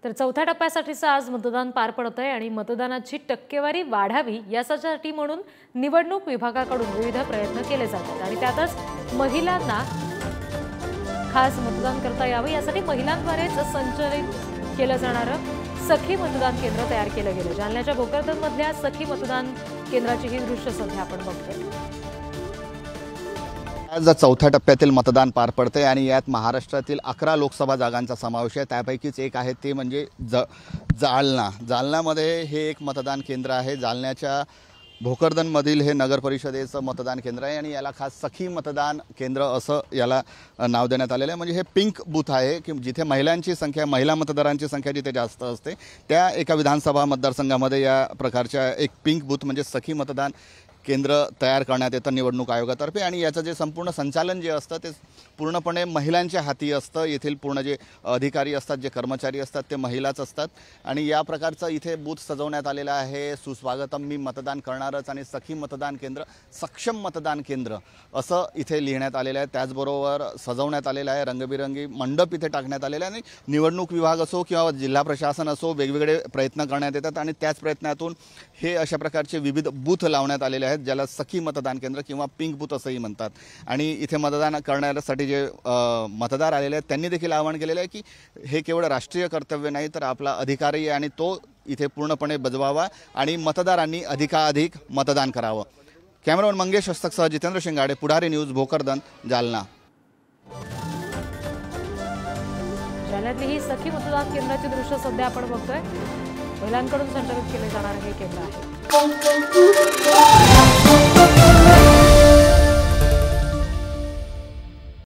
तर चौथ्या टप्प्यासाठीचं आज मतदान पार पडत आहे आणि मतदानाची टक्केवारी वाढावी यासाठी म्हणून निवडणूक विभागाकडून विविध प्रयत्न केले जातात आणि त्यातच महिलांना खास मतदान करता यावे यासाठी महिलांद्वारेच संचलित केलं जाणारं सखी मतदान केंद्र तयार केलं गेलं। जालन्याच्या भोकरदन मधल्या सखी मतदान केंद्राची ही दृश्य सध्या आपण बघतोय। आज चौथ्या टप्प्यातील मतदान पार पडते आणि यात महाराष्ट्रातील 11 लोकसभा जागांचा समावेश आहे। त्यापैकीच एक आहे ते म्हणजे जालन्यामध्ये हे एक मतदान केंद्र आहे। जालन्याच्या भोकरदनमधील हे नगर परिषदेचं मतदान केंद्र आहे आणि याला खास सखी मतदान केंद्र असं याला नाव देण्यात आलेलं आहे। म्हणजे हे पिंक बूथ आहे की जिथे महिलांची संख्या महिला मतदारांची संख्या जिथे जास्त असते त्या एका विधानसभा मतदारसंघामध्ये या प्रकारच्या एक पिंक बूथ म्हणजे सखी मतदान केंद्र तयार करण्यात येतं निवडणूक आयोगातर्फे आणि याचं जे संपूर्ण संचालन जे असतं ते पूर्णपणे महिलांच्या हाती असतं। येथील पूर्ण जे अधिकारी असतात जे कर्मचारी असतात ते महिलाच असतात आणि या प्रकारचं इथे बूथ सजवण्यात आलेलं आहे। सुस्वागतम मी मतदान करणारच आणि सखी मतदान केंद्र सक्षम मतदान केंद्र असं इथे लिहिण्यात आलेलं आहे। त्याचबरोबर सजवण्यात आलेलं आहे, रंगबिरंगी मंडप इथे टाकण्यात आलेला आहे आणि निवडणूक विभाग असो किंवा जिल्हा प्रशासन असो वेगवेगळे प्रयत्न करण्यात येतात आणि त्याच प्रयत्नातून हे अशा प्रकारचे विविध बूथ लावण्यात आलेले आहेत ज्याला सखी मतदान केंद्र किंवा पिंक बूथ असंही म्हणतात। आणि इथे मतदान करण्यासाठी जे मतदार आलेले आहेत त्यांनी देखील आवाहन केलेलं आहे की हे केवळ राष्ट्रीय कर्तव्य नाही तर आपला अधिकारही आहे आणि तो इथे पूर्णपणे बजवावा आणि मतदारांनी अधिकाधिक मतदान करावं। कॅमेरामन मंगेश हस्तकसह जितेंद्र शिंगाडे, पुढारी न्यूज, भोकरदन, जालना। जालन्यातली ही सखी मतदान केंद्राची दृश्य सध्या आपण बघतोय। महिलांकडून संचालित केले जाणारे हे केंद्र आहे।